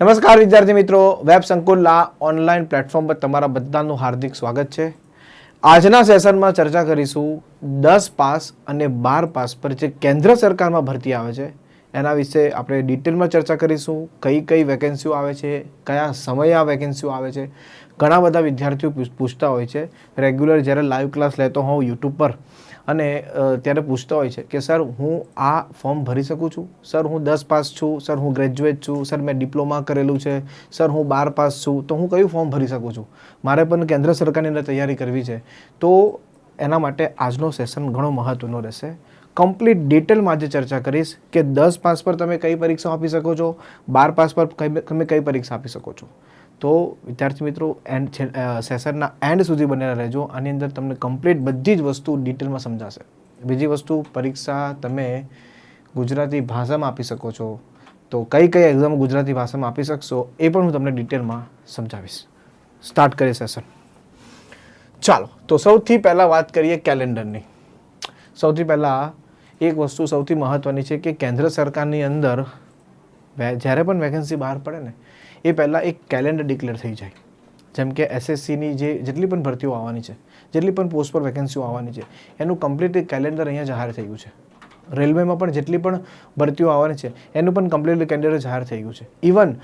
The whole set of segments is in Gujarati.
નમસ્કાર વિદ્યાર્થી મિત્રો, વેબ સંકુલના ઓનલાઈન પ્લેટફોર્મ પર તમારા બધાનું હાર્દિક સ્વાગત છે. આજના સેશનમાં ચર્ચા કરીશું 10 પાસ અને 12 પાસ પર જે કેન્દ્ર સરકારમાં ભરતી આવે છે એના વિશે આપણે ડિટેલમાં ચર્ચા કરીશું. કઈ કઈ વેકેન્સીઓ આવે છે, કયા સમયે આ વેકેન્સીઓ આવે છે. ઘણા બધા વિદ્યાર્થીઓ પૂછતા હોય છે, રેગ્યુલર જ્યારે લાઈવ ક્લાસ લેતો હોઉં યુટ્યુબ પર અને ત્યારે પૂછતા હોય છે કે સર હું આ ફોર્મ ભરી શકું છું, સર હું 10 પાસ છું, સર હું ગ્રેજ્યુએટ છું, સર મેં ડિપ્લોમા કરેલું છે, સર હું 12 પાસ છું, તો હું કયું ફોર્મ ભરી શકું છું, મારે પણ કેન્દ્ર સરકારની અંદર તૈયારી કરવી છે. તો એના માટે આજનો સેશન ઘણો મહત્ત્વનો રહેશે. કમ્પ્લીટ ડિટેલમાં આજે ચર્ચા કરીશ કે 10 પાસ પર તમે કઈ પરીક્ષા આપી શકો છો, 12 પાસ પર તમે કઈ પરીક્ષા આપી શકો છો. તો વિદ્યાર્થી મિત્રો સેશનના એન્ડ સુધી બનેલા રહેજો. આની અંદર તમને કમ્પ્લીટ બધી જ વસ્તુ ડિટેલમાં સમજાશે. બીજી વસ્તુ, પરીક્ષા તમે ગુજરાતી ભાષામાં આપી શકો છો. તો કઈ કઈ એક્ઝામ ગુજરાતી ભાષામાં આપી શકશો એ પણ હું તમને ડિટેલમાં સમજાવીશ. સ્ટાર્ટ કરીએ સેશન. ચાલો, તો સૌથી પહેલાં વાત કરીએ કેલેન્ડરની. સૌથી પહેલાં એક વસ્તુ સૌથી મહત્ત્વની છે કે કેન્દ્ર સરકારની અંદર જ્યારે પણ વેકેન્સી બહાર પડે ને એ પહેલાં એક કેલેન્ડર ડિક્લેર થઈ જાય. જેમ કે એસએસસીની જેટલી પણ ભરતીઓ આવવાની છે, જેટલી પણ પોસ્ટ પર વેકેન્સીઓ આવવાની છે, એનું કમ્પ્લીટ કેલેન્ડર અહીંયા જાહેર થઈ ગયું છે. રેલવેમાં પણ જેટલી પણ ભરતીઓ આવવાની છે એનું પણ કમ્પ્લીટ કેલેન્ડર જાહેર થઈ ગયું છે. ઇવન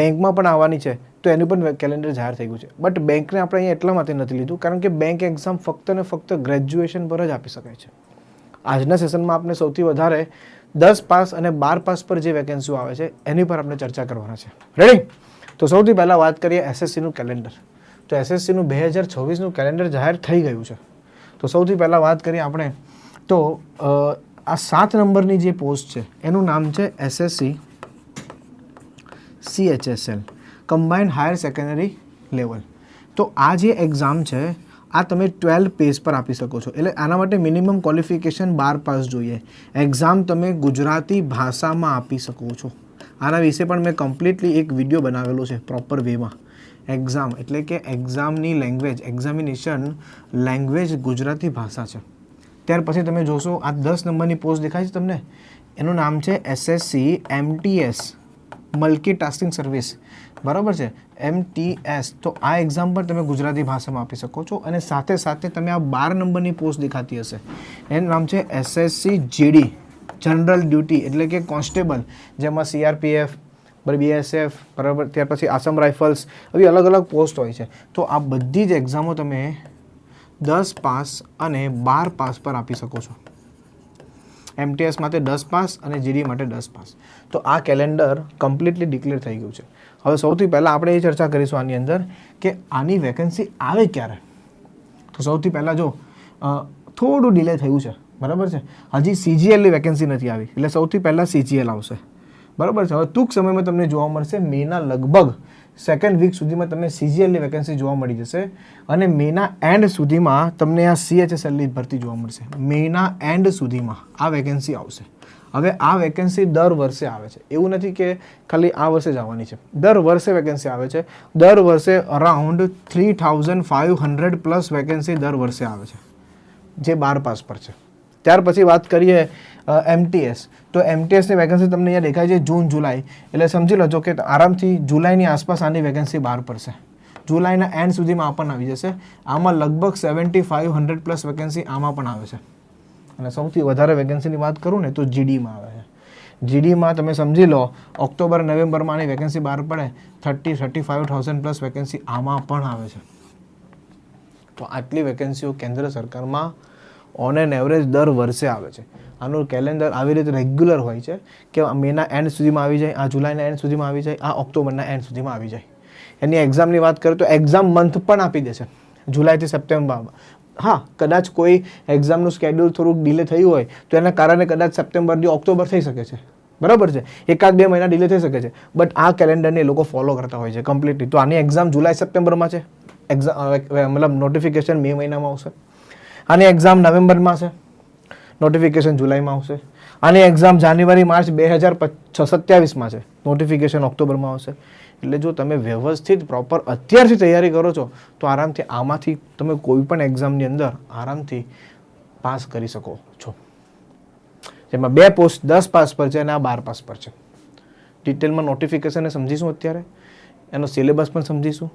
બેંકમાં પણ આવવાની છે તો એનું પણ કેલેન્ડર જાહેર થઈ ગયું છે. બટ બેંકને આપણે અહીંયા એટલા માટે નથી લીધું કારણ કે બેંક એક્ઝામ ફક્ત ને ફક્ત ગ્રેજ્યુએશન પર જ આપી શકાય છે. આજના સેશનમાં આપણે સૌથી વધારે 10 પાસ અને 12 પાસ પર જે વેકેન્સીઓ આવે છે એની પર આપણે ચર્ચા કરવાના છે. રેડી? તો સૌથી પહેલાં વાત કરીએ એસએસસીનું કેલેન્ડર. તો એસએસસીનું 2024નું કેલેન્ડર જાહેર થઈ ગયું છે. તો સૌથી પહેલાં વાત કરીએ આપણે તો આ 7 નંબરની જે પોસ્ટ છે એનું નામ છે SSC CHSL combined higher secondary level. તો આ જે એક્ઝામ છે આ તમે 12 પેજ પર આપી શકો છો. એટલે આના માટે મિનિમમ ક્વોલિફિકેશન 12 પાસ જોઈએ. એક્ઝામ તમે ગુજરાતી ભાષામાં આપી શકો છો. આના વિશે પણ મેં કમ્પ્લીટલી એક વિડીયો બનાવેલો છે પ્રોપર વેમાં. એક્ઝામ એટલે કે એક્ઝામની લેંગ્વેજ, એક્ઝામિનેશન લેંગ્વેજ ગુજરાતી ભાષા છે. ત્યાર પછી તમે જોશો આ 10 નંબરની પોસ્ટ દેખાય છે તમને, એનું નામ છે SSC MTS મલ્ટીટાસ્કિંગ સર્વિસ. બરાબર છે, MTS. તો આ એક્ઝામ પર તમે ગુજરાતી ભાષામાં આપી શકો છો. અને સાથે સાથે તમે આ 12 નંબરની પોસ્ટ દેખાતી હશે એનું નામ છે SSC GD જનરલ ડ્યુટી એટલે કે કોન્સ્ટેબલ, જેમાં CRPF, BSF, બરાબર, ત્યાર પછી આસામ રાઇફલ્સ, આવી અલગ અલગ પોસ્ટ હોય છે. તો આ બધી જ એક્ઝામો તમે 10 પાસ અને 12 પાસ પર આપી શકો છો. MTS માટે 10 પાસ અને GD માટે 10 પાસ. તો આ કેલેન્ડર કમ્પ્લીટલી ડિક્લેર થઈ ગયું છે. હવે સૌથી પહેલાં આપણે એ ચર્ચા કરીશું આની અંદર કે આની વેકેન્સી આવે ક્યારે. તો સૌથી પહેલાં જો થોડું ડિલે થયું છે, બરાબર છે, હજી CGLની વેકેન્સી નથી આવી, એટલે સૌથી પહેલાં CGL આવશે. બરાબર છે. હવે ટૂંક સમયમાં તમને જોવા મળશે, મેના લગભગ સેકન્ડ વીક સુધીમાં તમને CGLની વેકેન્સી જોવા મળી જશે અને મેના એન્ડ સુધીમાં તમને આ CHSLની ભરતી જોવા મળશે. મેના એન્ડ સુધીમાં આ વેકેન્સી આવશે. હવે આ વેકેન્સી દર વર્ષે આવે છે, એવું નથી કે ખાલી આ વર્ષે જ આવવાની છે. દર વર્ષે વેકેન્સી આવે છે. દર વર્ષે અરાઉન્ડ 3500 પ્લસ વેકેન્સી દર વર્ષે આવે છે જે 12 પાસ પર છે. ત્યાર પછી વાત કરીએ MTS. તો MTSની વેકેન્સી તમને અહીંયા દેખાય છે જૂન જુલાઈ, એટલે સમજી લેજો કે આરામથી જુલાઈની આસપાસ આની વેકેન્સી બહાર પડશે. જુલાઈના એન્ડ સુધીમાં આ પણ આવી જશે. આમાં લગભગ 7500 પ્લસ વેકેન્સી આમાં પણ આવે છે. અને સૌથી વધારે વેકેન્સીની વાત કરું ને તો GDમાં આવે છે. GDમાં તમે સમજી લો ઓક્ટોબર નવેમ્બરમાં આની વેકેન્સી બહાર પડે 35,000 પ્લસ વેકેન્સી આમાં પણ આવે છે. તો આટલી વેકેન્સીઓ કેન્દ્ર સરકારમાં ઓન એન એવરેજ દર વર્ષે આવે છે. આનું કેલેન્ડર આવી રીતે રેગ્યુલર હોય છે કે મેના એન્ડ સુધીમાં આવી જાય, આ જુલાઈના એન્ડ સુધીમાં આવી જાય, આ ઓક્ટોબરના એન્ડ સુધીમાં આવી જાય. એની એક્ઝામની વાત કરીએ તો એક્ઝામ મંથ પણ આપી દે છે, જુલાઈથી સપ્ટેમ્બરમાં. હા, કદાચ કોઈ એક્ઝામનું સ્કેડ્યુલ થોડુંક ડિલે થયું હોય તો એના કારણે કદાચ સપ્ટેમ્બરથી ઓક્ટોબર થઈ શકે છે. બરાબર છે, 1-2 મહિના ડિલે થઈ શકે છે. બટ આ કેલેન્ડરને લોકો ફોલો કરતા હોય છે કમ્પ્લીટલી. તો આની એક્ઝામ જુલાઈ સપ્ટેમ્બરમાં છે, મતલબ નોટિફિકેશન મે મહિનામાં આવશે. આની એક્ઝામ નવેમ્બરમાં છે, નોટિફિકેશન જુલાઈમાં આવશે. આની એક્ઝામ જાન્યુઆરી માર્ચ 2027માં છે, નોટિફિકેશન ઓક્ટોબરમાં આવશે. એટલે જો તમે વ્યવસ્થિત પ્રોપર અત્યારથી તૈયારી કરો છો તો આરામથી આમાંથી તમે કોઈ પણ એક્ઝામની અંદર આરામથી પાસ કરી શકો છો. જેમાં 2 પોસ્ટ 10 પાસ પર છે અને આ 12 પાસ પર છે. ડિટેલમાં નોટિફિકેશનને સમજીશું, અત્યારે એનો સિલેબસ પણ સમજીશું,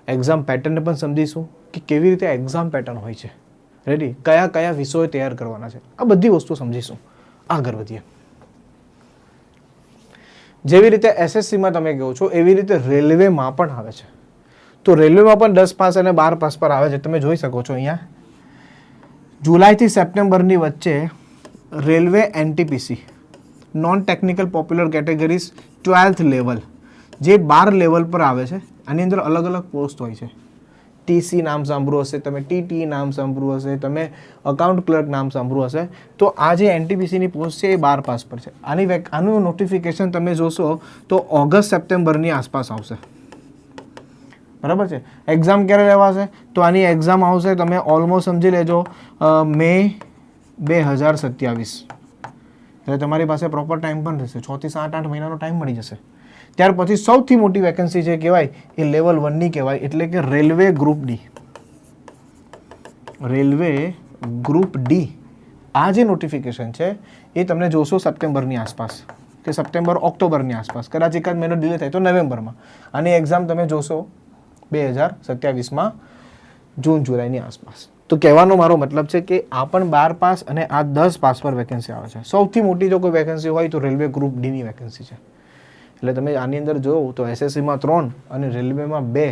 એક્ઝામ પેટર્નને પણ સમજીશું કે કેવી રીતે એક્ઝામ પેટર્ન હોય છે, રેડી, કયા કયા વિષયો તૈયાર કરવાના છે, આ બધી વસ્તુ સમજીશું. આગળ વધીએ. જેવી રીતે એસએસસીમાં તમે કહો છો એવી રીતે રેલવેમાં પણ આવે છે. તો રેલવેમાં પણ 10 પાસ અને 12 પાસ પર આવે છે. તમે જોઈ શકો છો અહીંયા જુલાઈથી સપ્ટેમ્બરની વચ્ચે railway NTPC non technical popular categories 12th level જે 12 લેવલ પર આવે છે. આની અંદર અલગ અલગ પોસ્ટ હોય છે. ટીસી નામ સાંભળ્યું હશે તમે, ટીટી નામ સાંભળ્યું હશે તમે, અકાઉન્ટ ક્લર્ક નામ સાંભળ્યું હશે. તો આ જે એનટીપીસીની પોસ્ટ છે એ 12 પાસ પર છે. આનું નોટિફિકેશન તમે જોશો તો ઓગસ્ટ સપ્ટેમ્બરની આસપાસ આવશે, બરાબર છે. એક્ઝામ ક્યારે લેવાશે? તો આની એક્ઝામ આવશે, તમે ઓલમોસ્ટ સમજી લેજો, મે 2027. એટલે તમારી પાસે પ્રોપર ટાઈમ પણ રહેશે, 6 થી 8 મહિનાનો ટાઈમ મળી જશે. ત્યાર પછી સૌથી મોટી વેકેન્સી જે કહેવાય એ લેવલ 1ની કહેવાય, એટલે કે railway group D. Railway group D આ જે નોટિફિકેશન છે એ તમને જોશો સપ્ટેમ્બરની આસપાસ કે સપ્ટેમ્બર ઓક્ટોબરની આસપાસ, કદાચ એકાદ મહિનો ડિલે થાય તો નવેમ્બરમાં. આની એક્ઝામ તમે જોશો 2027માં જૂન જુલાઈની આસપાસ. તો કહેવાનો મારો મતલબ છે કે આ પણ 12 પાસ અને આ 10 પાસ પર વેકેન્સી આવે છે. સૌથી મોટી જો કોઈ વેકેન્સી હોય તો રેલવે ગ્રુપ ડીની વેકેન્સી છે. એટલે તમે આની અંદર જોવો તો એસએસસીમાં 3 અને રેલવેમાં 2,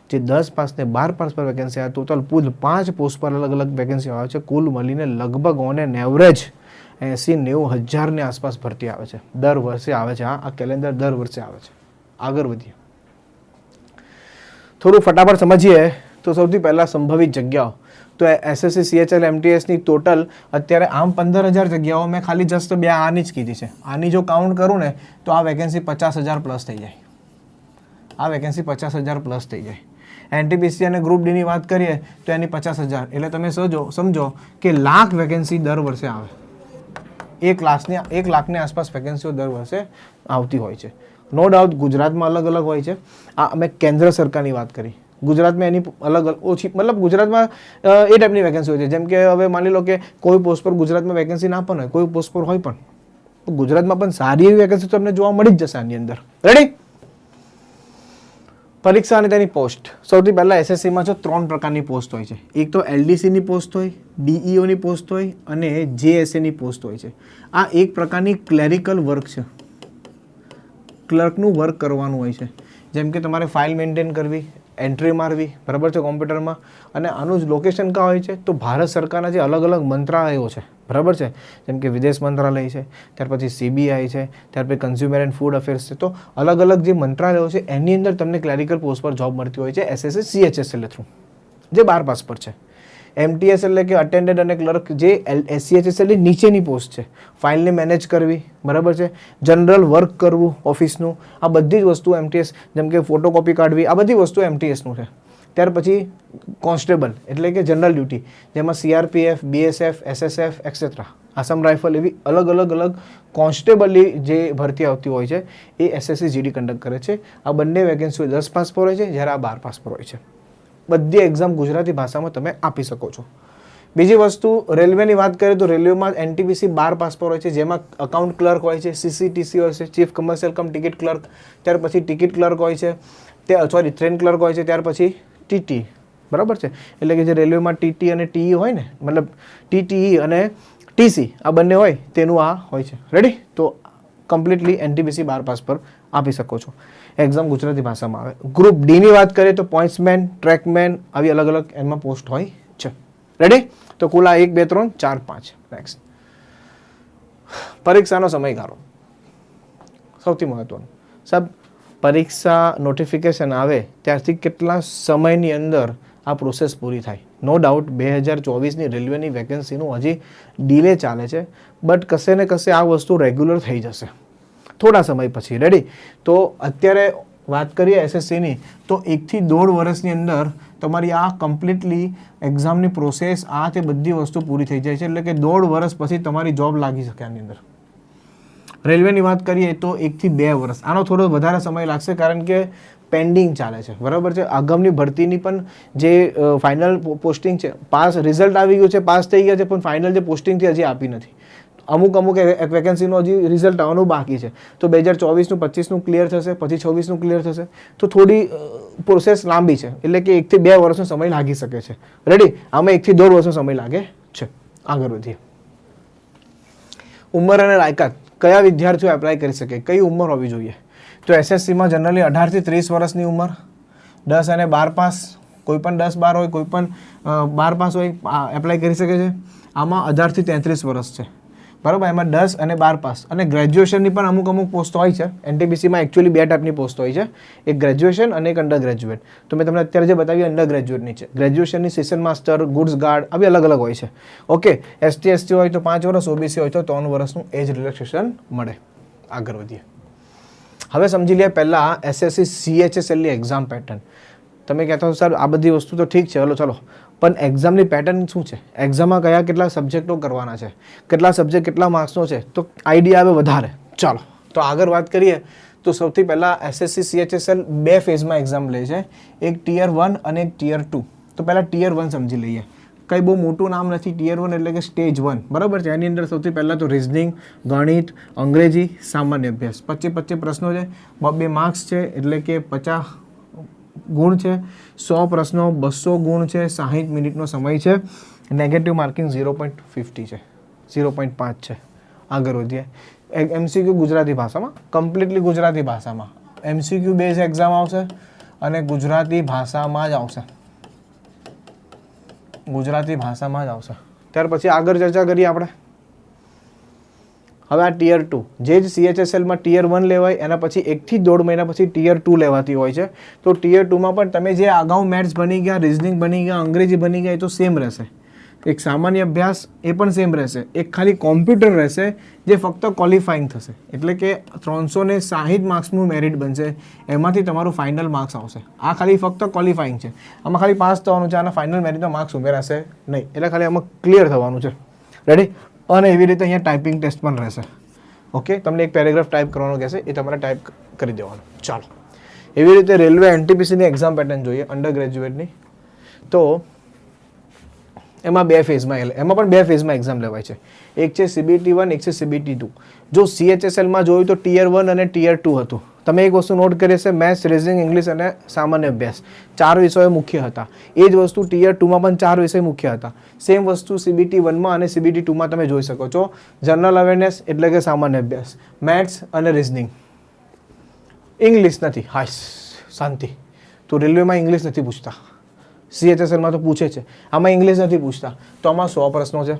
જે 10 પાસ ને 12 પાસ પર વેકેન્સી આવે, ટોટલ કુલ 5 પોસ્ટ પર અલગ અલગ વેકેન્સી આવે છે. કુલ મળીને લગભગ ઓન એન એવરેજ 80-90 હજારની આસપાસ ભરતી આવે છે. દર વર્ષે આવે છે. આ કેલેન્ડર દર વર્ષે આવે છે. આગળ વધીએ, થોડું ફટાફટ સમજીએ. તો સૌથી પહેલાં સંભવિત જગ્યાઓ. તો એસએસસી સીએચએલ એમટીએસની ટોટલ અત્યારે આમ 15,000 જગ્યાઓ મેં ખાલી જસ્ટ 2 આની જ કીધી છે. આની જો કાઉન્ટ કરું ને તો આ વેકેન્સી 50,000 પ્લસ થઈ જાય. આ વેકેન્સી 50,000 પ્લસ થઈ જાય. એનટીપીસી અને ગ્રુપ ડીની વાત કરીએ તો એની 50,000, એટલે તમે સમજો કે લાખ વેકેન્સી દર વર્ષે આવે. 1 લાખની આસપાસ વેકેન્સીઓ દર વર્ષે આવતી હોય છે. નો ડાઉટ ગુજરાતમાં અલગ અલગ હોય છે. આ અમે કેન્દ્ર સરકારની વાત કરી, ગુજરાતમાં એની અલગ ઓછી, મતલબ ગુજરાતમાં એ ટાઈપની વેકેન્સી હોય છે. જેમ કે હવે માની લો કે કોઈ પોસ્ટ પર ગુજરાતમાં વેકેન્સી ના પણ હોય, કોઈ પોસ્ટ પર હોય પણ, તો ગુજરાતમાં પણ સારી એવી વેકેન્સી તમને જોવા મળી જ જશે આની અંદર. રેડી? પરીક્ષા અને તેની પોસ્ટ. સૌથી પહેલાં એસએસસીમાં જો 3 પ્રકારની પોસ્ટ હોય છે. એક તો એલડીસીની પોસ્ટ હોય, ડીઈઓની પોસ્ટ હોય અને જેએસએની પોસ્ટ હોય છે. આ એક પ્રકારની ક્લેરિકલ વર્ક છે, ક્લર્કનું વર્ક કરવાનું હોય છે. જેમ કે તમારે ફાઇલ મેન્ટેન કરવી, એન્ટ્રી મારવી, બરાબર છે, કોમ્પ્યુટરમાં. અને આનું જ લોકેશન ક્યાં હોય છે? તો ભારત સરકારના જે અલગ અલગ મંત્રાલયો છે, બરાબર છે, જેમ કે વિદેશ મંત્રાલય છે, ત્યાર પછી સીબીઆઈ છે, ત્યાર પછી કન્ઝ્યુમર એન્ડ ફૂડ અફેર્સ છે. તો અલગ અલગ જે મંત્રાલયો છે એની અંદર તમને ક્લેરિકલ પોસ્ટ પર જોબ મળતી હોય છે એસએસસી સીએચએસએલ થ્રુ, જે 12 પાસ પર છે. એમટીએસ એટલે કે અટેન્ડન્ટ અને ક્લર્ક, જે સીએચએસએલની નીચેની પોસ્ટ છે. ફાઇલને મેનેજ કરવી, બરાબર છે, જનરલ વર્ક કરવું ઓફિસનું, આ બધી જ વસ્તુ એમટીએસ, જેમ કે ફોટોકોપી કાઢવી, આ બધી વસ્તુ એમટીએસનું છે. ત્યાર પછી કોન્સ્ટેબલ એટલે કે જનરલ ડ્યુટી, જેમાં CRPF, BSF, SSF etcetera, Assam rifle, એવી અલગ અલગ કોન્સ્ટેબલની જે ભરતી આવતી હોય છે એ એસએસસી જીડી કન્ડક્ટ કરે છે. આ બંને વેકેન્સીઓ 10 પાસ પર હોય છે, જ્યારે આ 12 પાસ પર હોય છે. બધી એક્ઝામ ગુજરાતી ભાષામાં તમે આપી શકો છો. બીજી વસ્તુ, રેલવેની વાત કરીએ તો રેલવેમાં એનટીપીસી 12 પાસ પર હોય છે, જેમાં અકાઉન્ટ ક્લર્ક હોય છે, સીસીટીસી હોય છે, ચીફ કમર્શિયલ કમ ટિકિટ ક્લર્ક, ત્યાર પછી ટિકિટ ક્લર્ક હોય છે, ટ્રેન ક્લર્ક હોય છે, ત્યાર પછી ટીટી, બરાબર છે. એટલે કે જે રેલવેમાં ટીટી અને ટીઈ હોય ને, મતલબ ટીટીઈ અને ટીસી આ બંને હોય તેનું આ હોય છે. રેડી? તો કમ્પ્લીટલી એનટીપીસી 12 પાસ પર આપી શકો છો. એક્ઝામ ગુજરાતી ભાષામાં આવે. ગ્રુપ ડીની વાત કરીએ તો પોઇન્ટ્સમેન, ટ્રેકમેન, આવી અલગ અલગ એમાં પોસ્ટ હોય છે. રેડી? તો કુલ આ 1, 2, 3, 4, 5. નેક્સ્ટ, પરીક્ષાનો સમયગાળો સૌથી મહત્વનું. સાહેબ, પરીક્ષા નોટિફિકેશન આવે ત્યારથી કેટલા સમયની અંદર આ પ્રોસેસ પૂરી થાય? નો ડાઉટ 2024ની રેલવેની વેકેન્સીનું હજી ડીલે ચાલે છે, બટ કશે ને કશે આ વસ્તુ રેગ્યુલર થઈ જશે થોડા સમય પછી. રેડી? તો અત્યારે વાત કરીએ એસએસસીની તો 1 થી 1.5 વર્ષની અંદર તમારી આ કમ્પ્લીટલી એક્ઝામની પ્રોસેસ, આ તે બધી વસ્તુ પૂરી થઈ જાય છે. એટલે કે 1.5 વર્ષ પછી તમારી જોબ લાગી શકે આની અંદર. રેલવેની વાત કરીએ તો 1 થી 2 વર્ષ. આનો થોડો વધારે સમય લાગશે કારણ કે પેન્ડિંગ ચાલે છે, બરાબર છે. આગામી ભરતીની પણ જે ફાઇનલ પોસ્ટિંગ છે, પાસ રિઝલ્ટ આવી ગયું છે, પાસ થઈ ગયા છે, પણ ફાઇનલ જે પોસ્ટિંગ છે હજી આપી નથી. અમુક વેકેન્સીનો હજી રિઝલ્ટ આવવાનું બાકી છે. તો 2024નું 25નું ક્લિયર થશે, પછી 26નું ક્લિયર થશે. તો થોડી પ્રોસેસ લાંબી છે, એટલે કે 1 થી 2 વર્ષનો સમય લાગી શકે છે. રેડી? આમાં 1 થી 1.5 વર્ષનો સમય લાગે છે. આગળ વધીએ. ઉંમર અને લાયકાત. કયા વિદ્યાર્થીઓ એપ્લાય કરી શકે? કઈ ઉંમર હોવી જોઈએ? તો એસએસસીમાં જનરલી 18 થી 30 વર્ષની ઉંમર, 10 અને 12 પાસ, કોઈ પણ 10-12 હોય, કોઈ પણ 12 પાસ હોય એપ્લાય કરી શકે છે. આમાં 18 થી 33 વર્ષ છે, બરાબર. એમાં 10 અને 12 પાસ અને ગ્રેજ્યુએશનની પણ અમુક પોસ્ટ હોય છે. એનટીપીસીમાં એકચ્યુઅલી 2 ટાઈપની પોસ્ટ હોય છે, એક ગ્રેજ્યુએશન અને એક અંડર ગ્રેજ્યુએટ. તો મેં તમને અત્યારે જે બતાવી અંડર ગ્રેજ્યુએટની છે. ગ્રેજ્યુએશનની સેશન માસ્ટર, ગુડ્સ ગાર્ડ આવી અલગ અલગ હોય છે. ઓકે, ST હોય તો 5 વર્ષ, OBC હોય તો 3 વર્ષનું એજ રિલેક્સેશન મળે. આગળ વધીએ. હવે સમજી લઈએ પહેલાં SSC CHSLની એક્ઝામ પેટર્ન. તમે કહેતા હો સર આ બધી વસ્તુ તો ઠીક છે, ચલો પણ એક્ઝામની પેટર્ન શું છે? એક્ઝામમાં કેટલા સબ્જેક્ટો કરવાના છે, કેટલા સબ્જેક્ટ કેટલા માર્ક્સનો છે, તો આઈડિયા આવે વધારે. ચાલો તો આગળ વાત કરીએ. તો સૌથી પહેલાં SSC CHSL 2 ફેઝમાં એક્ઝામ લે છે, એક Tier 1 અને એક Tier 2. તો પહેલાં Tier 1 સમજી લઈએ. કંઈ બહુ મોટું નામ નથી. Tier 1 એટલે કે સ્ટેજ 1, બરાબર છે. એની અંદર સૌથી પહેલાં તો રિઝનિંગ, ગણિત, અંગ્રેજી, સામાન્ય અભ્યાસ. 25 પ્રશ્નો છે, 2 માર્ક્સ છે, એટલે કે 50 ગુણ છે. 100 પ્રશ્નો, 200 ગુણ છે, 60 મિનિટનો સમય છે. નેગેટિવ માર્કિંગ 0.50 છે, 0.5 છે. આગળ વધીએ. MCQ ગુજરાતી ભાષામાં, કમ્પ્લીટલી ગુજરાતી ભાષામાં MCQ બેઝ એક્ઝામ આવશે અને ગુજરાતી ભાષામાં જ આવશે. ગુજરાતી ભાષામાં જ આવશે. ત્યાર પછી આગળ ચર્ચા કરીએ આપણે. હવે આ Tier 2, જે જ CHSLમાં Tier 1 લેવાય, એના પછી 1 થી 1.5 મહિના પછી Tier 2 લેવાતી હોય છે. તો Tier 2માં પણ તમે જે અગાઉ મેથ્સ બની ગયા, રિઝનિંગ બની ગયા, અંગ્રેજી બની ગયા, એ તો સેમ રહેશે. એક સામાન્ય અભ્યાસ એ પણ સેમ રહેશે. એક ખાલી કોમ્પ્યુટર રહેશે જે ફક્ત ક્વોલિફાઈંગ થશે, એટલે કે 360 માર્ક્સનું મેરિટ બનશે. એમાંથી તમારું ફાઇનલ માર્ક્સ આવશે. આ ખાલી ફક્ત ક્વોલિફાઈંગ છે. આમાં ખાલી પાસ થવાનું છે, આના ફાઇનલ મેરિટના માર્ક્સ ઉમેરાશે નહીં. એટલે ખાલી આમાં ક્લિયર થવાનું છે. રેડી? અને એવી રીતે અહીંયા ટાઈપિંગ ટેસ્ટ પણ રહેશે. ઓકે, તમને એક પેરેગ્રાફ ટાઈપ કરવાનો કહેશે, એ તમારે ટાઈપ કરી દેવાનું. ચાલો, એવી રીતે રેલવે NTPCની એક્ઝામ પેટર્ન જોઈએ અંડર ગ્રેજ્યુએટની. તો એમાં 2 ફેઝમાં, એમાં પણ 2 ફેઝમાં એક્ઝામ લેવાય છે. એક છે CBT 1, એક છે CBT 2. જો CHSLમાં જોયું તો Tier 1 અને Tier 2 હતું. તમે એક વસ્તુ નોટ કરી હશે, મેથ્સ, રિઝનિંગ, ઇંગ્લિશ અને સામાન્ય અભ્યાસ 4 વિષયો મુખ્ય હતા. એ જ વસ્તુ Tier 2માં પણ 4 વિષય મુખ્ય હતા. સેમ વસ્તુ CBT 1માં અને CBT 2માં તમે જોઈ શકો છો. જનરલ અવેરનેસ એટલે કે સામાન્ય અભ્યાસ, મેથ્સ અને રિઝનિંગ. ઇંગ્લિશ નથી. હાશ, શાંતિ. તો રેલવેમાં ઇંગ્લિશ નથી પૂછતા. CHSLમાં તો પૂછે છે, આમાં ઇંગ્લિશ નથી પૂછતા. તો આમાં 100 પ્રશ્નો છે,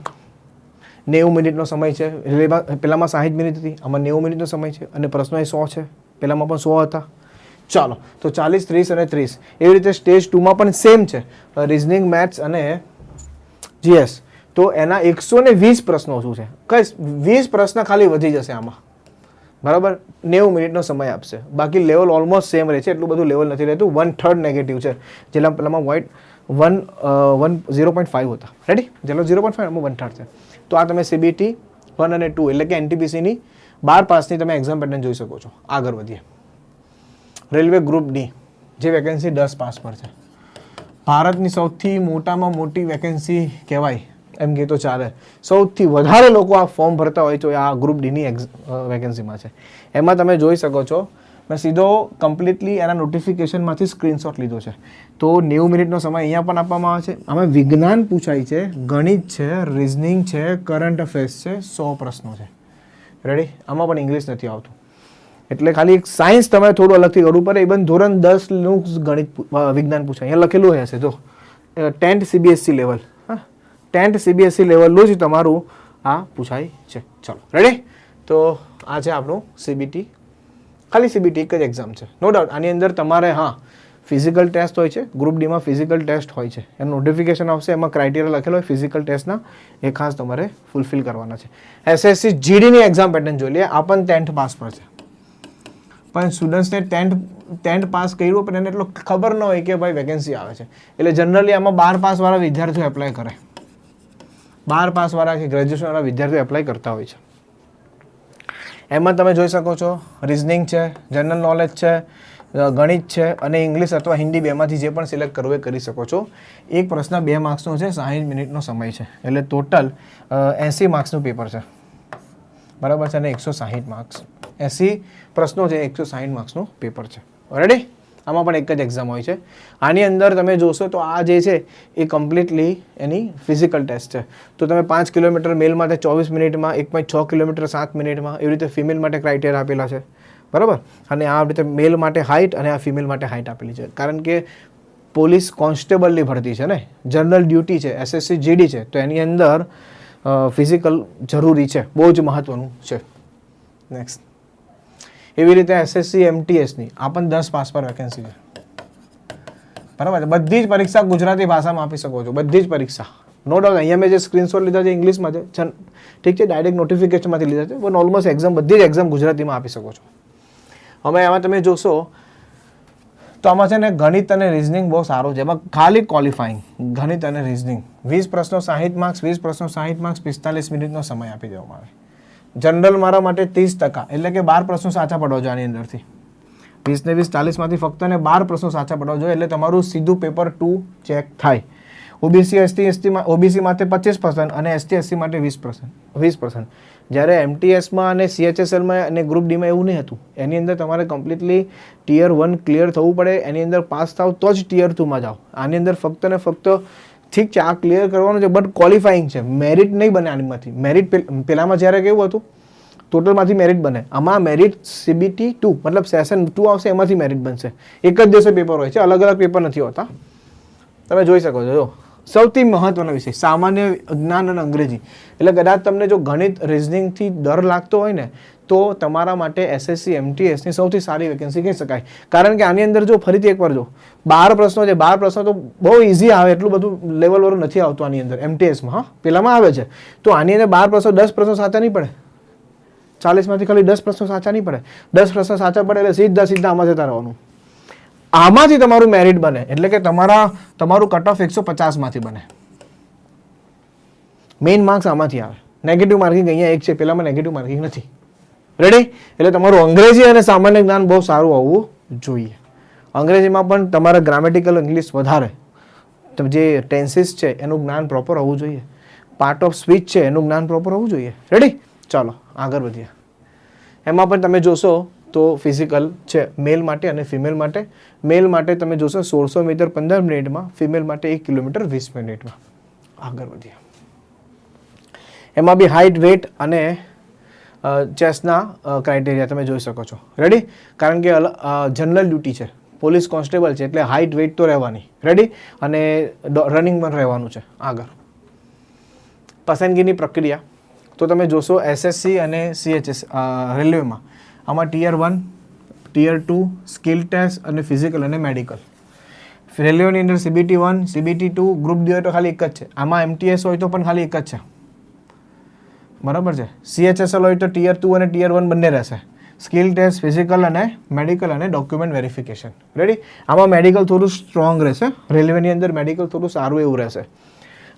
90 મિનિટનો સમય છે. પહેલામાં 60 મિનિટ હતી, આમાં 90 મિનિટનો સમય છે અને પ્રશ્નો એ 100 છે. પહેલામાં પણ 100 હતા. ચાલો, તો 40, 30 અને 30. એવી રીતે સ્ટેજ 2માં પણ સેમ છે, રિઝનિંગ, મેથ્સ અને GS. તો એના 120 પ્રશ્નો શું છે? કઈ 20 પ્રશ્ન ખાલી વધી જશે આમાં, બરાબર. 90 મિનિટનો સમય આપશે. બાકી લેવલ ઓલમોસ્ટ સેમ રહે છે, એટલું બધું લેવલ નથી રહેતું. 1/3 નેગેટિવ છે. જેલા પહેલામાં વ્હાઇટ 0.5 હતા. રેડી? જેલો 0.5, એમાં 1/3 છે. તો આ તમે CBT 1 અને 2 એટલે કે NTPCની 12 પાસની તમે એક્ઝામ પેટર્ન જોઈ શકો છો. આગળ વધીએ. રેલવે ગ્રુપ D, જે વેકેન્સી 10 પાસ પર છે. ભારતની સૌથી મોટામાં મોટી વેકેન્સી કહેવાય એમ કે તો ચાલે. સૌથી વધારે લોકો આ ફોર્મ ભરતા હોય તો આ ગ્રુપ Dની વેકેન્સીમાં છે. એમાં તમે જોઈ શકો છો, મેં સીધો કમ્પ્લીટલી એના નોટિફિકેશનમાંથી સ્ક્રીનશોટ લીધો છે. તો 90 મિનિટનો સમય અહીંયા પણ આપવામાં આવે છે. આમાં વિજ્ઞાન પૂછાય છે, ગણિત છે, રિઝનિંગ છે, કરંટ અફેર્સ છે, 100 પ્રશ્નો છે. રેડી? આમાં પણ ઇંગ્લિશ નથી આવતું. એટલે ખાલી એક સાયન્સ તમારે થોડું અલગથી કરવું પડે. ઇવન ધોરણ 10નું ગણિત વિજ્ઞાન પૂછાય. અહીંયા લખેલું હશે જો 10th CBSE level, 10th CBSE લેવલનું જ તમારું આ પૂછાય છે. ચાલો, રેડી? તો આ છે આપણું CBT. ખાલી CBT એક જ એક્ઝામ છે, નો ડાઉટ. આની અંદર તમારે ફિઝિકલ ટેસ્ટ હોય છે. ગ્રુપ Dમાં ફિઝિકલ ટેસ્ટ હોય છે. એનું નોટિફિકેશન આવશે, એમાં ક્રાઇટેરિયા લખેલો હોય ફિઝિકલ ટેસ્ટના, એ ખાસ તમારે ફૂલફિલ કરવાના છે. SSC GDની એક્ઝામ પેટર્ન જોઈ લઈએ. આ પણ 10th પાસ પર છે, પણ સ્ટુડન્ટ્સને 10th પાસ કર્યું પણ એને એટલો ખબર ન હોય કે ભાઈ વેકેન્સી આવે છે. એટલે જનરલી આમાં 12 પાસવાળા વિદ્યાર્થીઓ એપ્લાય કરે. 12 પાસવાળા કે ગ્રેજ્યુએશનવાળા વિદ્યાર્થીઓ એપ્લાય કરતા હોય છે. એમાં તમે જોઈ શકો છો રિઝનિંગ છે, જનરલ નોલેજ છે, ગણિત છે અને ઇંગ્લિશ અથવા હિન્દી બેમાંથી જે પણ સિલેક્ટ કરવું એ કરી શકો છો. એક પ્રશ્ન 2 માર્ક્સનો છે, 60 મિનિટનો સમય છે. એટલે ટોટલ 80 માર્ક્સનું પેપર છે. બરાબર છે, અને 160 માર્ક્સ, 80 પ્રશ્નો છે, 160 માર્ક્સનું પેપર છે. રેડી? આમાં પણ એક જ એક્ઝામ હોય છે. આની અંદર તમે જોશો તો આ જે છે એ કમ્પ્લીટલી એની ફિઝિકલ ટેસ્ટ છે. તો તમે 5 કિલોમીટર મેલ માટે 24 મિનિટમાં, 1.6 કિલોમીટર 7 મિનિટમાં, એવી રીતે ફિમેલ માટે ક્રાઇટેરિયા આપેલા છે. બરાબર? અને આ રીતે મેલ માટે હાઇટ અને આ ફિમેલ માટે હાઇટ આપેલી છે. કારણ કે પોલીસ કોન્સ્ટેબલની ભરતી છે ને, જનરલ ડ્યુટી છે, SSC GD છે, તો એની અંદર ફિઝિકલ જરૂરી છે, બહુ જ મહત્વનું છે. નેક્સ્ટ, એવી રીતે SSC MTSની આ પણ 10 પાસ પર વેકેન્સી છે. બરાબર છે? બધી જ પરીક્ષા ગુજરાતી ભાષામાં આપી શકો છો, બધી જ પરીક્ષા, નો ડાઉટ. અહીંયા મેં જે સ્ક્રીનશોટ લીધા છે ઇંગ્લિશમાં છે, ઠીક છે, ડાયરેક્ટ નોટિફિકેશનમાંથી લીધા છે, પણ ઓલમોસ્ટ એક્ઝામ, બધી જ એક્ઝામ ગુજરાતીમાં આપી શકો છો. હવે આમાં તમે જોશો તો આમાં છે ને ગણિત અને રિઝનિંગ બહુ સારું છે. એમાં ખાલી ક્વોલિફાઈંગ ગણિત અને રિઝનિંગ 20 પ્રશ્નો 60 માર્ક્સ, 20 પ્રશ્નો 60 માર્ક્સ, 45 મિનિટનો સમય આપી દેવામાં આવે. જનરલ મારા માટે 30%, એટલે કે 12 પ્રશ્નો સાચા પડવા જોઈએ આની અંદરથી. 20 ને 20 40માંથી ફક્ત ને 12 પ્રશ્નો સાચા પડવા જોઈએ, એટલે તમારું સીધું પેપર 2 ચેક થાય. OBC માટે 25% અને ST/SC માટે 20%. જ્યારે MTSમાં અને CHSLમાં અને ગ્રુપ Dમાં એવું નહીં હતું. એની અંદર તમારે કમ્પ્લીટલી ટિયર 1 ક્લિયર થવું પડે, એની અંદર પાસ થાવ તો જ ટિયર 2માં જાઓ. આની અંદર ફક્ત ને ફક્ત ઠીક છે, આ ક્લિયર કરવાનું છે, બટ ક્વોલિફાઈંગ છે, મેરિટ નહીં બને આનીમાંથી. મેરિટ પહેલામાં જ્યારે કેવું હતું, ટોટલમાંથી મેરિટ બને. આમાં મેરિટ CBT 2 મતલબ સેશન 2 આવશે, એમાંથી મેરિટ બનશે. એક જ દિવસે પેપર હોય છે, અલગ અલગ પેપર નથી હોતા. તમે જોઈ શકો છો. જો સૌથી મહત્વનો વિષય સામાન્ય જ્ઞાન અને અંગ્રેજી. એટલે કદાચ તમને જો ગણિત રિઝનિંગથી ડર લાગતો હોય ને, તો તમારા માટે SSC MTSની સૌથી સારી વેકેન્સી કહી શકાય. કારણ કે આની અંદર જો ફરીથી એકવાર જો 12 પ્રશ્નો છે, 12 પ્રશ્નો તો બહુ ઇઝી આવે, એટલું બધું લેવલવાળું નથી આવતું આની અંદર MTSમાં. હા, પેલામાં આવે છે. તો આની અંદર 12 પ્રશ્નો, 10 પ્રશ્નો સાચા નહીં પડે, 40માંથી ખાલી 10 પ્રશ્નો સાચા નહીં પડે. 10 પ્રશ્નો સાચા પડે એટલે સીધા આમાં જતા રહેવાનું. આમાંથી તમારું મેરિટ બને, એટલે કે તમારું કટ ઓફ 150માંથી બને. મેઇન માર્ક્સ આમાંથી આવે. નેગેટિવ માર્કિંગ અહીંયા એક છે, પેલામાં નેગેટિવ માર્કિંગ નથી. રેડી? એટલે તમારું અંગ્રેજી અને સામાન્ય જ્ઞાન બહુ સારું હોવું જોઈએ. અંગ્રેજીમાં પણ તમારે ગ્રામેટિકલ ઇંગ્લિશ વધારે, જે ટેન્સીસ છે એનું જ્ઞાન પ્રોપર હોવું જોઈએ, પાર્ટ ઓફ સ્પીચ છે એનું જ્ઞાન પ્રોપર હોવું જોઈએ. રેડી? ચાલો આગળ વધીએ. એમાં પણ તમે જોશો તો ફિઝિકલ છે મેલ માટે અને ફિમેલ માટે. મેલ માટે તમે જોશો 1600 મીટર 15 મિનિટમાં, ફિમેલ માટે 1 કિલોમીટર 20 મિનિટમાં. આગળ વધીએ. એમાં બી હાઇટ, વેટ અને ચેસ્ટના ક્રાઇટેરિયા તમે જોઈ શકો છો. રેડી? કારણ કે જનરલ ડ્યુટી છે, પોલીસ કોન્સ્ટેબલ છે, એટલે હાઇટ, વેટ તો રહેવાની. રેડી? અને રનિંગ પણ રહેવાનું છે. આગળ પસંદગીની પ્રક્રિયા તો તમે જોશો SSC અને CHS રેલવેમાં આમાં ટિયર 1, ટિયર 2, સ્કિલ ટેસ્ટ અને ફિઝિકલ અને મેડિકલ. રેલવેની અંદર CBT 1, CBT 2, ગ્રુપ D હોય તો ખાલી એક જ છે. આમાં MTS હોય તો પણ ખાલી એક જ છે. બરાબર છે? CHSL હોય તો ટિયર 2 અને ટિયર 1 બંને રહેશે. સ્કિલ ટેસ્ટ, ફિઝિકલ અને મેડિકલ અને ડોક્યુમેન્ટ વેરિફિકેશન. રેડી? આમાં મેડિકલ થોડું સ્ટ્રોંગ રહેશે. રેલવેની અંદર મેડિકલ થોડું સારું એવું રહેશે.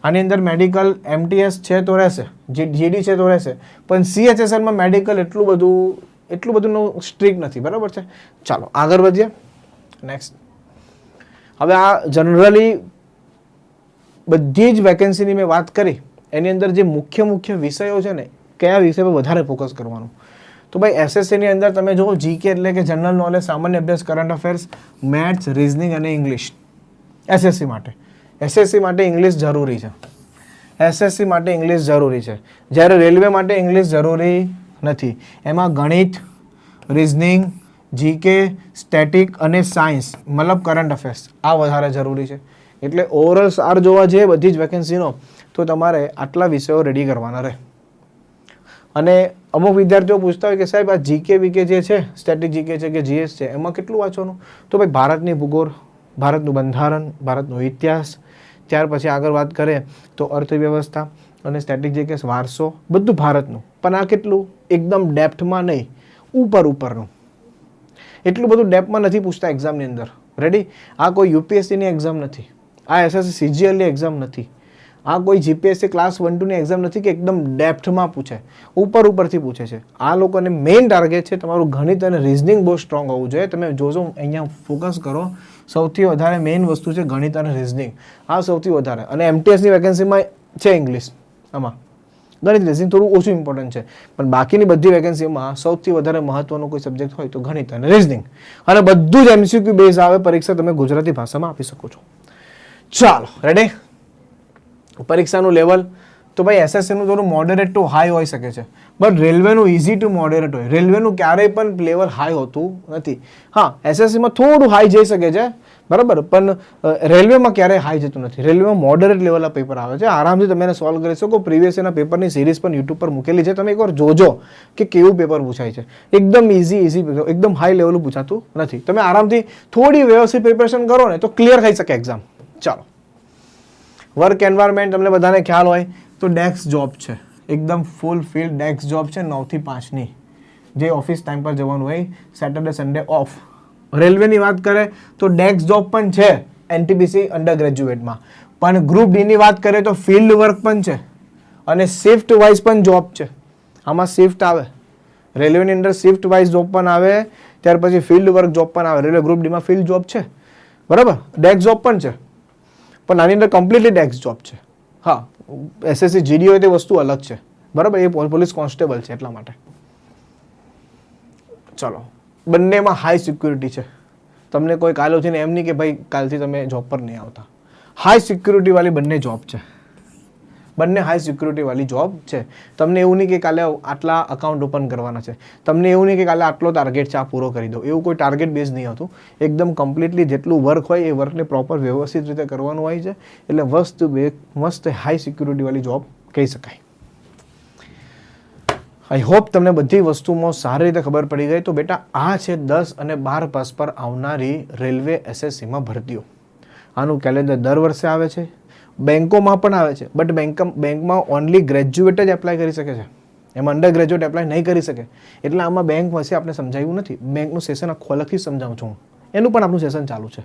આની અંદર મેડિકલ MTS છે તો રહેશે, GD છે તો રહેશે, પણ CHSLમાં મેડિકલ એટલું બધું સ્ટ્રિક્ટ નથી. બરાબર છે? ચાલો આગળ વધીએ. નેક્સ્ટ, હવે આ જનરલી બધી જ વેકેન્સીની મેં વાત કરી, એની અંદર જે મુખ્ય વિષયો છે ને, કયા વિષય પર વધારે ફોકસ કરવાનું. તો ભાઈ SSCની અંદર તમે જુઓ GK એટલે કે જનરલ નોલેજ, સામાન્ય અભ્યાસ, કરંટ અફેર્સ, મેથ્સ, રિઝનિંગ અને ઇંગ્લિશ. SSC માટે ઇંગ્લિશ જરૂરી છે. SSC માટે ઇંગ્લિશ જરૂરી છે, જ્યારે રેલવે માટે ઇંગ્લિશ જરૂરી નથી. એમાં ગણિત, રિઝનિંગ, GK, સ્ટેટિક અને સાયન્સ મતલબ કરંટ અફેર્સ આ વધારે જરૂરી છે. એટલે ઓવરઓલ સાર જોવા જઈએ બધી જ વેકેન્સીનો, તો તમારે આટલા વિષયો રેડી કરવાના રહે. અને અમુક વિદ્યાર્થીઓ પૂછતા હોય કે સાહેબ આ GK જે છે, સ્ટેટિક GK છે કે GS છે, એમાં કેટલું વાંચવાનું? તો ભાઈ ભારતની ભૂગોળ, ભારતનું બંધારણ, ભારતનો ઇતિહાસ, ત્યાર પછી આગળ વાત કરીએ તો અર્થવ્યવસ્થા અને સ્ટેટિક GK વારસો, બધું ભારતનું. પણ આ કેટલું? એકદમ ડેપ્થમાં નહીં, ઉપરનું. એટલું બધું ડેપ્થમાં નથી પૂછતા એક્ઝામની અંદર. રેડી? આ કોઈ UPSCની એક્ઝામ નથી, આ SSC CGLની એક્ઝામ નથી, આ કોઈ GPSC ક્લાસ 1, 2ની એક્ઝામ નથી કે એકદમ ડેપ્થમાં પૂછે, ઉપરથી પૂછે છે. આ લોકોને મેઇન ટાર્ગેટ છે તમારું ગણિત અને રિઝનિંગ બહુ સ્ટ્રોંગ હોવું જોઈએ. તમે જોજો અહીંયા ફોકસ કરો, સૌથી વધારે મેઇન વસ્તુ છે ગણિત અને રિઝનિંગ, આ સૌથી વધારે. અને MTSની વેકેન્સીમાં છે ઇંગ્લિશ. આમાં ગણિત રિઝનિંગ થોડું ઓછું ઇમ્પોર્ટન્ટ છે, પણ બાકીની બધી વેકેન્સીમાં સૌથી વધારે મહત્વનો કોઈ સબ્જેક્ટ હોય તો ગણિત અને રિઝનિંગ, અને બધું જ MCQ બેઝ આવે. પરીક્ષા તમે ગુજરાતી ભાષામાં આપી શકો છો. ચાલો રેડી. પરીક્ષાનું લેવલ તો ભાઈ એસએસસીનું થોડું મોડરેટ ટુ હાઈ હોઈ શકે છે, બટ રેલવેનું ઇઝી ટુ મોડરેટ હોય. રેલવેનું ક્યારેય પણ લેવલ હાઈ હોતું નથી. હા, એસએસસીમાં થોડું હાઈ જઈ શકે છે, બરાબર, પણ રેલવેમાં ક્યારેય હાઈ જતું નથી. રેલવેમાં મોડરેટ લેવલના પેપર આવે છે, આરામથી તમે એને સોલ્વ કરી શકો. પ્રીવિયસ યરના પેપરની સિરીઝ પણ યુટ્યુબ પર મૂકેલી છે, તમે એકવાર જોજો કે કેવું પેપર પૂછાય છે. એકદમ ઇઝી પેપર, એકદમ હાઈ લેવલ પૂછાતું નથી. તમે આરામથી થોડી વ્યવસ્થિત પ્રિપેરેશન કરો ને તો ક્લિયર થઈ શકે એક્ઝામ. ચાલો, વર્ક એન્વાયરમેન્ટ તમને બધાને ખ્યાલ હોય તો ડેસ્ક જોબ છે, એકદમ ફૂલ ફિલ્ડ ડેસ્ક જોબ છે 9 થી 5ની, જે ઓફિસ ટાઈમ પર જવાનું હોય, સેટરડે સન્ડે ઓફ. રેલવેની વાત કરે તો ડેસ્ક જોબ પણ છે NTPC અંડર ગ્રેજ્યુએટમાં, પણ ગ્રુપ ડીની વાત કરીએ તો ફિલ્ડ વર્ક પણ છે અને શિફ્ટ વાઇઝ પણ જોબ છે. આમાં શિફ્ટ આવે, રેલવેની અંદર શિફ્ટ વાઇઝ જોબ પણ આવે, ત્યાર પછી ફિલ્ડ વર્ક જોબ પણ આવે. રેલવે ગ્રુપ ડીમાં ફિલ્ડ જોબ છે, બરાબર, ડેસ્ક જોબ પણ છે, પણ આની અંદર કમ્પ્લીટલી ડેસ્ક જોબ છે. હા, SSC GD હોય તે વસ્તુ અલગ છે, બરાબર, એ પોલીસ કોન્સ્ટેબલ છે એટલા માટે. ચલો, બંનેમાં હાઈ સિક્યુરિટી છે. તમને કોઈ કાલે ઉઠીને એમ નહીં કે ભાઈ કાલથી તમે જોબ પર નહીં આવતા. હાઈ સિક્યુરિટી વાળી બંને જોબ છે, બંને હાઈ સિક્યુરિટી વાળી જોબ છે. તમને એવું નહીં કે કાલે આટલા અકાઉન્ટ ઓપન કરવાના છે, તમને એવું નહીં કે કાલે આટલો ટાર્ગેટ છે આ પૂરો કરી દો, એવું કોઈ ટાર્ગેટ બેઝ નહીં હતું. એકદમ કમ્પ્લીટલી જેટલું વર્ક હોય એ વર્કને પ્રોપર વ્યવસ્થિત રીતે કરવાનું હોય છે, એટલે મસ્ત હાઈ સિક્યુરિટી વાળી જોબ કહી શકાય. આઈ હોપ તમને બધી વસ્તુમાં સારી રીતે ખબર પડી ગઈ. તો બેટા આ છે 10 અને 12 પાસ પર આવનારી રેલવે SSCમાં ભરતીઓ. આનું કેલેન્ડર દર વર્ષે આવે છે, બેંકોમાં પણ આવે છે, બટ બેંકમાં ઓનલી ગ્રેજ્યુએટ જ એપ્લાય કરી શકે છે, એમાં અંડર ગ્રેજ્યુએટ એપ્લાય નહીં કરી શકે. એટલે આમાં બેંક વિશે આપણે સમજાવ્યું નથી. બેંકનું સેશન આખું અલગથી સમજાવું છું, એનું પણ આપણું સેશન ચાલુ છે.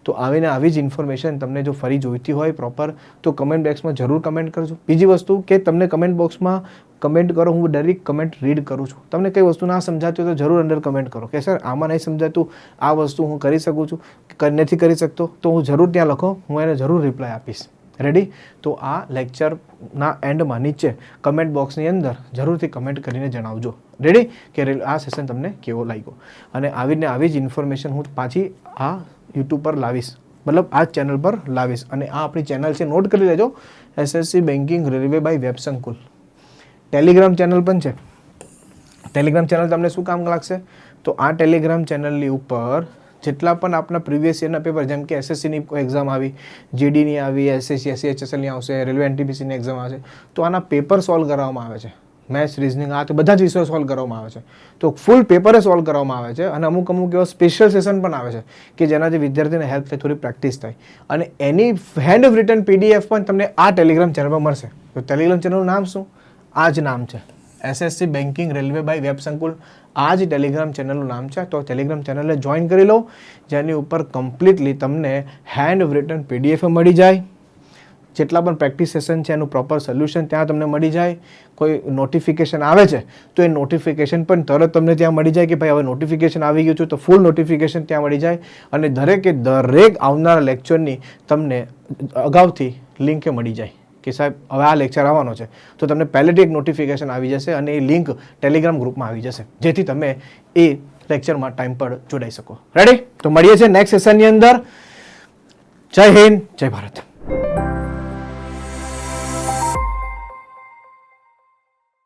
તો આવીને આવી જ ઇન્ફોર્મેશન તમને જો ફરી જોઈતી હોય પ્રોપર, તો કમેન્ટ બોક્સમાં જરૂર કમેન્ટ કરજો. બીજી વસ્તુ કે તમને કમેન્ટ બોક્સમાં કમેન્ટ કરો, હું દરેક કમેન્ટ રીડ કરું છું. તમને કઈ વસ્તુ ના સમજાતી હોય તો જરૂર અંદર કમેન્ટ કરો કે સર આમાં નહીં સમજાતું, આ વસ્તુ હું કરી શકું છું, નથી કરી શકતો, તો હું જરૂર ત્યાં લખો, હું એને જરૂર રિપ્લાય આપીશ. રેડી? તો આ લેક્ચરના એન્ડમાં નીચે કમેન્ટ બોક્સની અંદર જરૂરથી કમેન્ટ કરીને જણાવજો. રેડી? કે આ સેશન તમને કેવો લાગ્યો. અને આવી જ ઇન્ફોર્મેશન હું પાછી આ યુટ્યુબ પર લાવીશ, મતલબ આ ચેનલ પર લાવીશ. અને આ આપણી ચેનલ છે, નોટ કરી લેજો, SSC banking railway by web Sankul. Telegram channel પણ છે. ટેલિગ્રામ ચેનલ તમને શું કામ લાગશે? તો આ ટેલિગ્રામ ચેનલની ઉપર જેટલા પણ આપણા પ્રીવિયસ યરના પેપર, જેમ કે SSCની એક્ઝામ આવી, GDની આવી, SSC SHSLની આવશે, રેલવે NTPCની એક્ઝામ આવશે, તો આના પેપર સોલ્વ કરવામાં આવે છે. મેથ્સ, રીઝનિંગ, આ તો બધા જ વિષયો સોલ્વ કરવામાં આવે છે. તો ફૂલ પેપરે સોલ્વ કરવામાં આવે છે. અને અમુક એવા સ્પેશિયલ સેશન પણ આવે છે કે જેનાથી વિદ્યાર્થીને હેલ્પ થાય, થોડી પ્રેક્ટિસ થાય. અને એની હેન્ડ રિટન PDF પણ તમને આ ટેલિગ્રામ ચેનલ પર મળશે. તો ટેલિગ્રામ ચેનલનું નામ શું? આ જ નામ છે, SSC banking railway by web Sankul. આ જ ટેલિગ્રામ ચેનલનું નામ છે. તો ટેલિગ્રામ ચેનલને જોઈન કરી લો, જેની ઉપર કમ્પ્લીટલી તમને હેન્ડ રિટન PDF મળી જાય. જેટલા પણ પ્રેક્ટિસ સેશન છે એનું પ્રોપર સોલ્યુશન ત્યાં તમને મળી જાય. કોઈ નોટિફિકેશન આવે છે તો એ નોટિફિકેશન પણ તરત તમને ત્યાં મળી જાય કે ભાઈ હવે નોટિફિકેશન આવી ગયું છે, તો ફૂલ નોટિફિકેશન ત્યાં મળી જાય. અને દરેક આવનારા લેક્ચરની તમને અગાઉથી લિંક મળી જાય કે સાહેબ હવે આ લેક્ચર આવવાનો છે, તો તમને પહેલેથી એક નોટિફિકેશન આવી જશે અને એ લિંક ટેલિગ્રામ ગ્રુપમાં આવી જશે, જેથી તમે એ લેક્ચરમાં ટાઈમ પર જોડાઈ શકો. રેડી? તો મળીએ છીએ નેક્સ્ટ સેશનની અંદર. જય હિન્દ, જય ભારત.